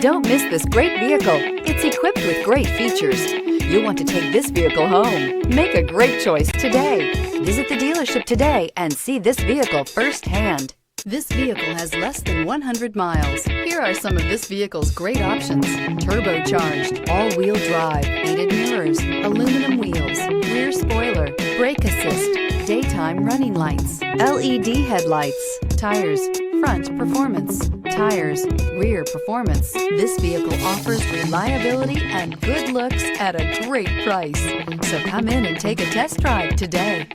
Don't miss this great vehicle. It's equipped with great features. You'll want to take this vehicle home. Make a great choice today. Visit the dealership today and see this vehicle firsthand. This vehicle has less than 100 miles. Here are some of this vehicle's great options: turbocharged, all-wheel drive, heated mirrors, aluminum wheels, rear spoiler, brake assist, daytime running lights, LED headlights, tires, front performance, tires, rear performance. This vehicle offers reliability and good looks at a great price. So come in and take a test drive today.